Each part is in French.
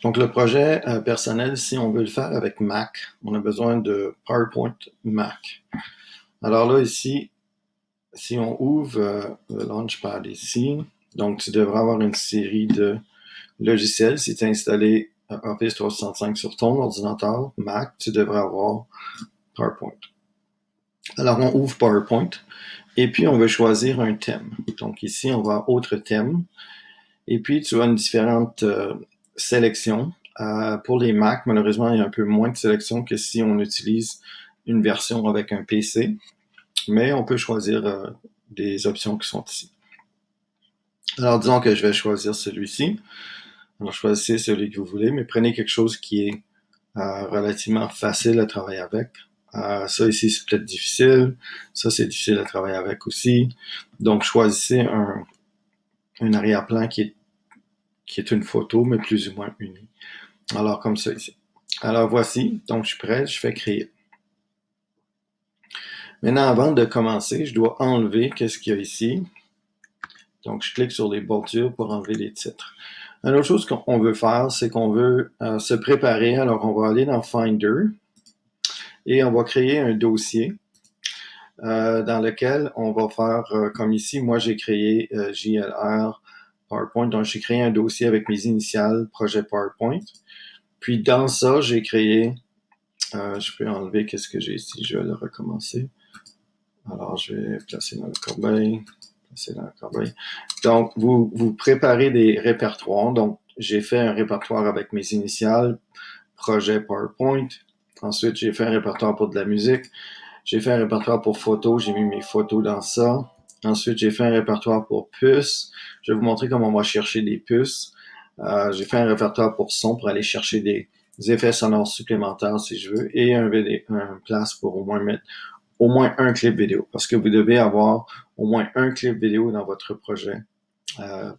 Donc, le projet personnel, si on veut le faire avec Mac, on a besoin de PowerPoint Mac. Alors là, ici, si on ouvre le Launchpad ici, donc tu devrais avoir une série de logiciels. Si tu as installé Office 365 sur ton ordinateur Mac, tu devrais avoir PowerPoint. Alors, on ouvre PowerPoint et puis on veut choisir un thème. Donc ici, on va à Autre thème. Et puis, tu as une différente sélection. Pour les Mac, malheureusement, il y a un peu moins de sélection que si on utilise une version avec un PC. Mais on peut choisir des options qui sont ici. Alors, disons que je vais choisir celui-ci. Alors, choisissez celui que vous voulez, mais prenez quelque chose qui est relativement facile à travailler avec. Ça ici, c'est peut-être difficile. Ça, c'est difficile à travailler avec aussi. Donc, choisissez un arrière-plan qui est une photo, mais plus ou moins unie. Alors, comme ça ici. Alors, voici. Donc, je suis prêt. Je fais créer. Maintenant, avant de commencer, je dois enlever qu'est-ce qu'il y a ici. Donc, je clique sur les bordures pour enlever les titres. Une autre chose qu'on veut faire, c'est qu'on veut se préparer. Alors, on va aller dans Finder et on va créer un dossier dans lequel on va faire, comme ici, moi, j'ai créé JLR PowerPoint. Donc, j'ai créé un dossier avec mes initiales, projet PowerPoint. Puis, dans ça, j'ai créé, je peux enlever qu'est-ce que j'ai ici. Je vais le recommencer. Alors, je vais placer dans le corbeille. Donc, vous préparez des répertoires. Donc, j'ai fait un répertoire avec mes initiales, projet PowerPoint. Ensuite, j'ai fait un répertoire pour de la musique. J'ai fait un répertoire pour photos. J'ai mis mes photos dans ça. Ensuite, j'ai fait un répertoire pour puces. Je vais vous montrer comment on va chercher des puces. J'ai fait un répertoire pour son pour aller chercher des effets sonores supplémentaires si je veux. Et un place pour au moins mettre au moins un clip vidéo, parce que vous devez avoir au moins un clip vidéo dans votre projet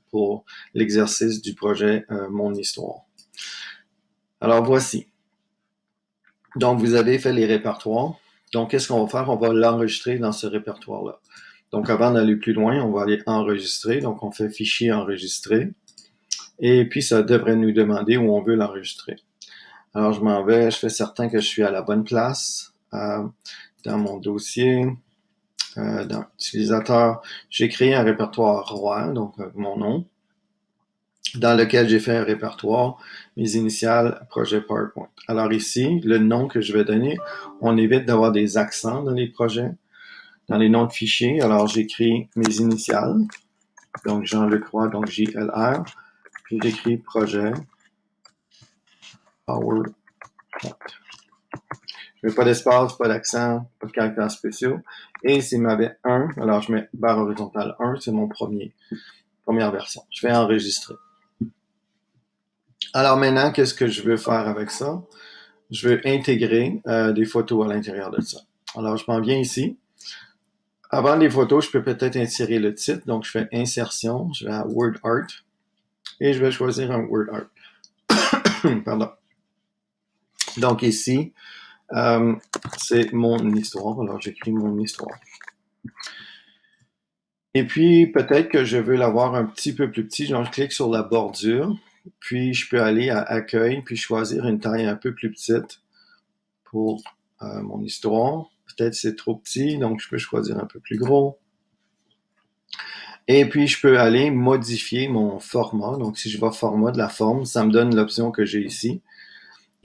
pour l'exercice du projet Mon Histoire. Alors voici. Donc vous avez fait les répertoires. Donc qu'est-ce qu'on va faire? On va l'enregistrer dans ce répertoire-là. Donc avant d'aller plus loin, on va aller enregistrer. Donc on fait fichier enregistrer. Et puis ça devrait nous demander où on veut l'enregistrer. Alors je m'en vais, je fais certain que je suis à la bonne place dans mon dossier. Dans utilisateur, j'ai créé un répertoire roi, donc mon nom, dans lequel j'ai fait un répertoire, mes initiales, projet PowerPoint. Alors ici, le nom que je vais donner, on évite d'avoir des accents dans les projets, dans les noms de fichiers. Alors j'écris mes initiales, donc Jean-Luc Roy, donc JLR, puis j'écris projet PowerPoint. Je mets pas d'espace, pas d'accent, pas de caractères spéciaux. Et s'il m'avait 1, alors je mets barre horizontale 1, c'est mon première version. Je vais enregistrer. Alors maintenant, qu'est-ce que je veux faire avec ça? Je veux intégrer des photos à l'intérieur de ça. Alors, je m'en viens ici. Avant les photos, je peux peut-être insérer le titre. Donc, je fais Insertion, je vais à Word Art et je vais choisir un Word Art. Pardon. Donc ici, c'est mon histoire. Alors, j'écris mon histoire. Et puis, peut-être que je veux l'avoir un petit peu plus petit. Donc, je clique sur la bordure. Puis, je peux aller à Accueil, puis choisir une taille un peu plus petite pour mon histoire. Peut-être c'est trop petit, donc je peux choisir un peu plus gros. Et puis, je peux aller modifier mon format. Donc, si je vais format de la forme, ça me donne l'option que j'ai ici.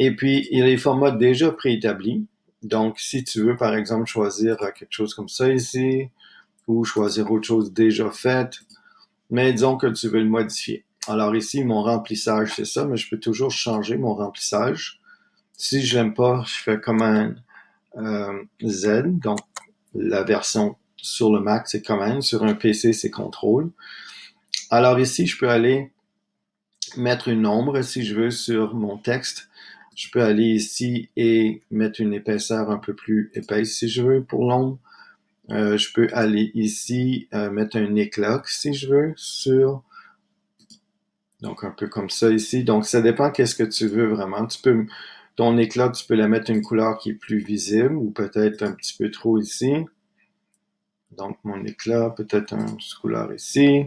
Et puis, il y a les formats déjà préétablis. Donc, si tu veux, par exemple, choisir quelque chose comme ça ici, ou choisir autre chose déjà faite, mais disons que tu veux le modifier. Alors ici, mon remplissage, c'est ça, mais je peux toujours changer mon remplissage. Si je l'aime pas, je fais Command Z, donc la version sur le Mac, c'est Command, sur un PC, c'est Contrôle. Alors ici, je peux aller mettre une ombre, si je veux, sur mon texte. Je peux aller ici et mettre une épaisseur un peu plus épaisse, si je veux, pour l'ombre. Je peux aller ici, mettre un éclat, si je veux, sur... Donc, un peu comme ça ici. Donc, ça dépend qu'est-ce que tu veux vraiment. Ton éclat, tu peux la mettre une couleur qui est plus visible ou peut-être un petit peu trop ici. Donc, mon éclat, peut-être une couleur ici.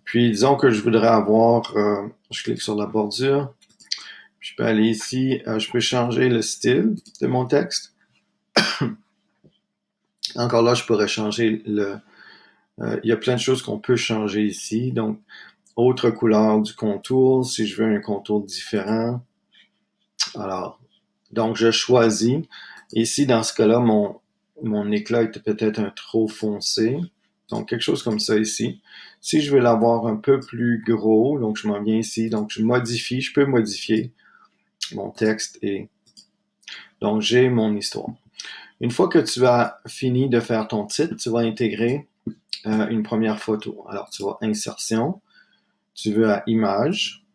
Puis, disons que je voudrais avoir, je clique sur la bordure, je peux aller ici, je peux changer le style de mon texte. Encore là, je pourrais changer il y a plein de choses qu'on peut changer ici. Donc, autre couleur du contour, si je veux un contour différent. Alors, donc je choisis. Ici, dans ce cas-là, mon éclat était peut-être un trop foncé. Donc, quelque chose comme ça ici. Si je veux l'avoir un peu plus gros, donc je m'en viens ici. Donc, je peux modifier mon texte et donc j'ai mon histoire. Une fois que tu as fini de faire ton titre, tu vas intégrer une première photo. Alors, tu vas insertion, tu veux à image,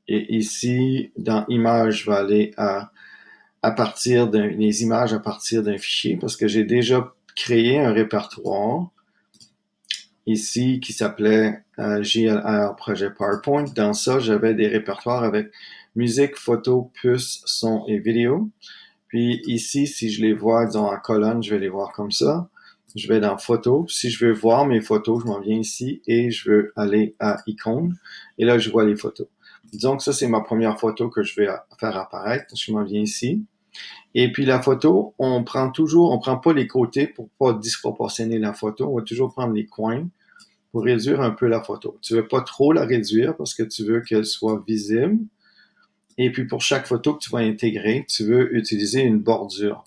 et ici, dans image, je vais aller à partir des images à partir d'un fichier parce que j'ai déjà créé un répertoire ici qui s'appelait JLR Projet PowerPoint. Dans ça, j'avais des répertoires avec musique, photo, puce, son et vidéo. Puis ici, si je les vois, disons, en colonne, je vais les voir comme ça. Je vais dans photos. Si je veux voir mes photos, je m'en viens ici et je veux aller à icônes. Et là, je vois les photos. Disons que ça, c'est ma première photo que je vais faire apparaître. Je m'en viens ici. Et puis la photo, on prend pas les côtés pour pas disproportionner la photo. On va toujours prendre les coins pour réduire un peu la photo. Tu veux pas trop la réduire parce que tu veux qu'elle soit visible. Et puis pour chaque photo que tu vas intégrer, tu veux utiliser une bordure.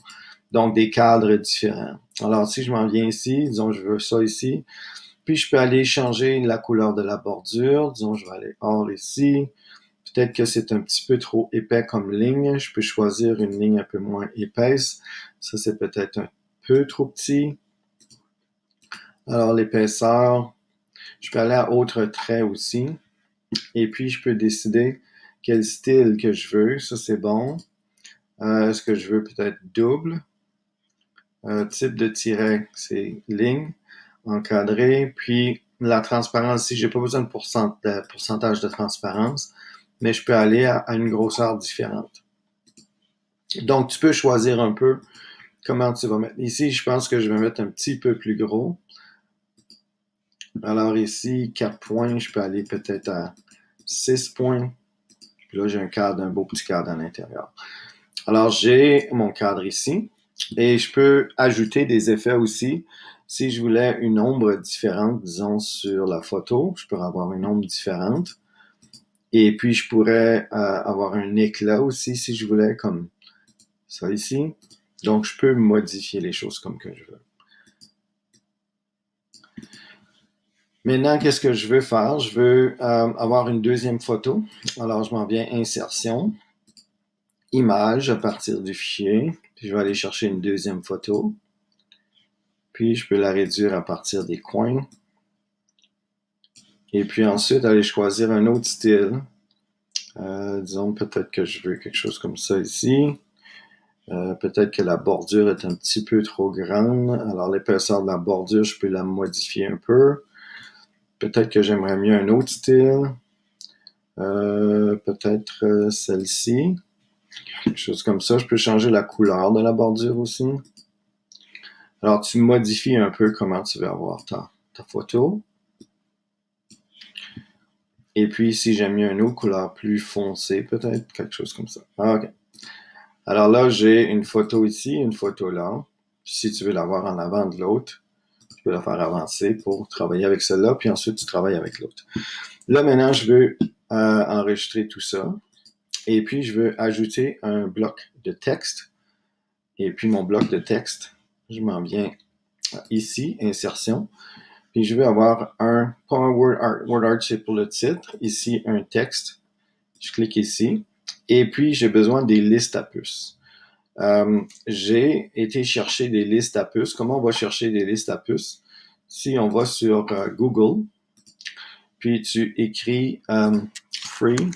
Donc des cadres différents. Alors si je m'en viens ici, disons je veux ça ici, puis je peux aller changer la couleur de la bordure. Disons je vais aller hors ici. Peut-être que c'est un petit peu trop épais comme ligne. Je peux choisir une ligne un peu moins épaisse. Ça, c'est peut-être un peu trop petit. Alors, l'épaisseur, je peux aller à autre trait aussi. Et puis, je peux décider quel style que je veux. Ça, c'est bon. Est-ce que je veux peut-être double? Type de tiret, c'est ligne, encadré. Puis, la transparence, si j'ai pas besoin de pourcentage de transparence, mais je peux aller à une grosseur différente. Donc, tu peux choisir un peu comment tu vas mettre. Ici, je pense que je vais mettre un petit peu plus gros. Alors ici, 4 points, je peux aller peut-être à 6 points. Puis là, j'ai un beau petit cadre à l'intérieur. Alors, j'ai mon cadre ici. Et je peux ajouter des effets aussi. Si je voulais une ombre différente, disons, sur la photo, je pourrais avoir une ombre différente. Et puis, je pourrais avoir un éclat aussi, si je voulais, comme ça ici. Donc, je peux modifier les choses comme que je veux. Maintenant, qu'est-ce que je veux faire? Je veux avoir une deuxième photo. Alors, je m'en viens insertion, image à partir du fichier. Puis, je vais aller chercher une deuxième photo. Puis, je peux la réduire à partir des coins. Et puis ensuite, aller choisir un autre style. Disons peut-être que je veux quelque chose comme ça ici. Peut-être que la bordure est un petit peu trop grande. Alors l'épaisseur de la bordure, je peux la modifier un peu. Peut-être que j'aimerais mieux un autre style. Peut-être celle-ci. Quelque chose comme ça. Je peux changer la couleur de la bordure aussi. Alors tu modifies un peu comment tu veux avoir ta photo. Et puis, si j'aime mieux une autre couleur plus foncée, peut-être, quelque chose comme ça. OK. Alors là, j'ai une photo ici, une photo là. Puis si tu veux l'avoir en avant de l'autre, tu peux la faire avancer pour travailler avec celle-là, puis ensuite tu travailles avec l'autre. Là, maintenant, je veux enregistrer tout ça. Et puis, je veux ajouter un bloc de texte. Et puis, mon bloc de texte, je m'en viens ici, insertion. Puis je vais avoir pas un word art, c'est pour le titre. Ici, un texte. Je clique ici. Et puis, j'ai besoin des listes à puces. J'ai été chercher des listes à puces. Comment on va chercher des listes à puces? Si on va sur Google, puis tu écris free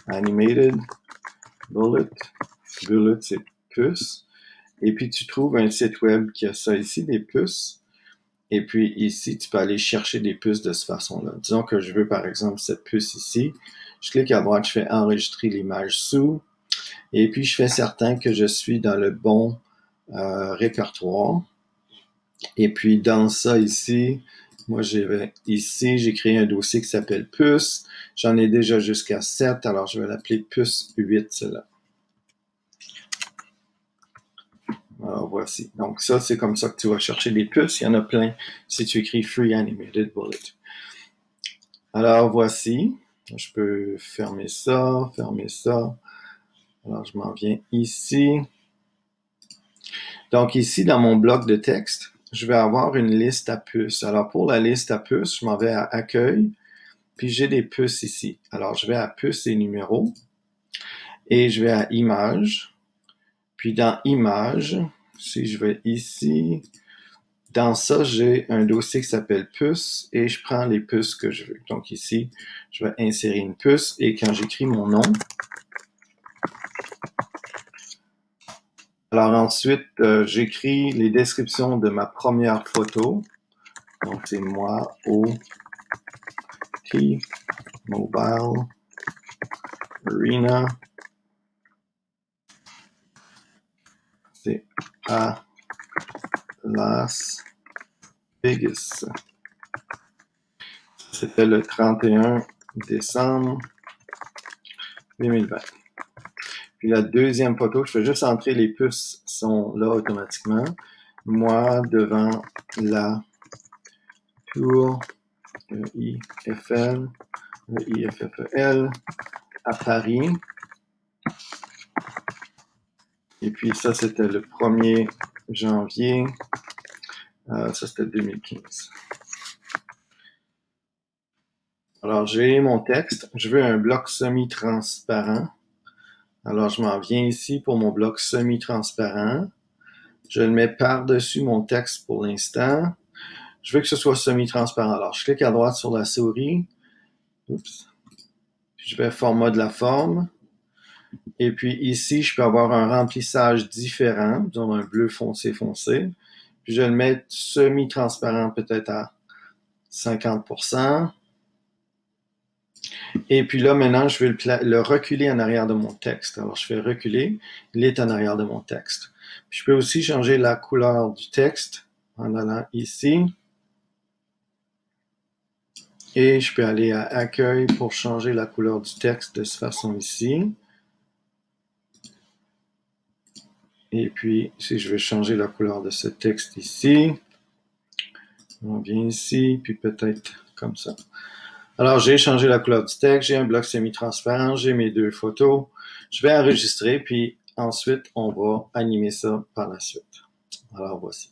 animated bullet c'est puce. Et puis, tu trouves un site web qui a ça ici, des puces. Et puis ici, tu peux aller chercher des puces de cette façon-là. Disons que je veux par exemple cette puce ici. Je clique à droite, je fais enregistrer l'image sous. Et puis je fais certain que je suis dans le bon répertoire. Et puis dans ça ici, Moi, ici, j'ai créé un dossier qui s'appelle puce. J'en ai déjà jusqu'à 7, alors je vais l'appeler puce 8, celle-là. Alors, voici. Donc, ça, c'est comme ça que tu vas chercher des puces. Il y en a plein si tu écris Free Animated Bullet. Alors, voici. Je peux fermer ça, fermer ça. Alors, je m'en viens ici. Donc, ici, dans mon bloc de texte, je vais avoir une liste à puces. Alors, pour la liste à puces, je m'en vais à Accueil, puis j'ai des puces ici. Alors, je vais à Puces et numéros, et je vais à Images. Puis dans Images, si je vais ici, dans ça, j'ai un dossier qui s'appelle puce, et je prends les puces que je veux. Donc ici, je vais insérer une puce, et quand j'écris mon nom, alors ensuite, j'écris les descriptions de ma première photo. Donc, c'est moi au T-Mobile Arena. C'est à Las Vegas. C'était le 31 décembre 2020. Puis la deuxième photo, je fais juste entrer les puces sont là automatiquement. Moi devant la tour IFL, IFFL à Paris. Et puis ça, c'était le 1er janvier. Ça, c'était 2015. Alors, j'ai mon texte. Je veux un bloc semi-transparent. Alors, je m'en viens ici pour mon bloc semi-transparent. Je le mets par-dessus mon texte pour l'instant. Je veux que ce soit semi-transparent. Alors, je clique à droite sur la souris. Oups. Puis je vais format de la forme. Et puis ici, je peux avoir un remplissage différent, disons un bleu foncé foncé. Puis je vais le mettre semi-transparent peut-être à 50%. Et puis là, maintenant, je vais le reculer en arrière de mon texte. Alors, je fais reculer. Il est en arrière de mon texte. Puis je peux aussi changer la couleur du texte en allant ici. Et je peux aller à Accueil pour changer la couleur du texte de cette façon ici. Et puis, si je veux changer la couleur de ce texte ici, on vient ici, puis peut-être comme ça. Alors, j'ai changé la couleur du texte, j'ai un bloc semi-transparent, j'ai mes deux photos. Je vais enregistrer, puis ensuite, on va animer ça par la suite. Alors, voici.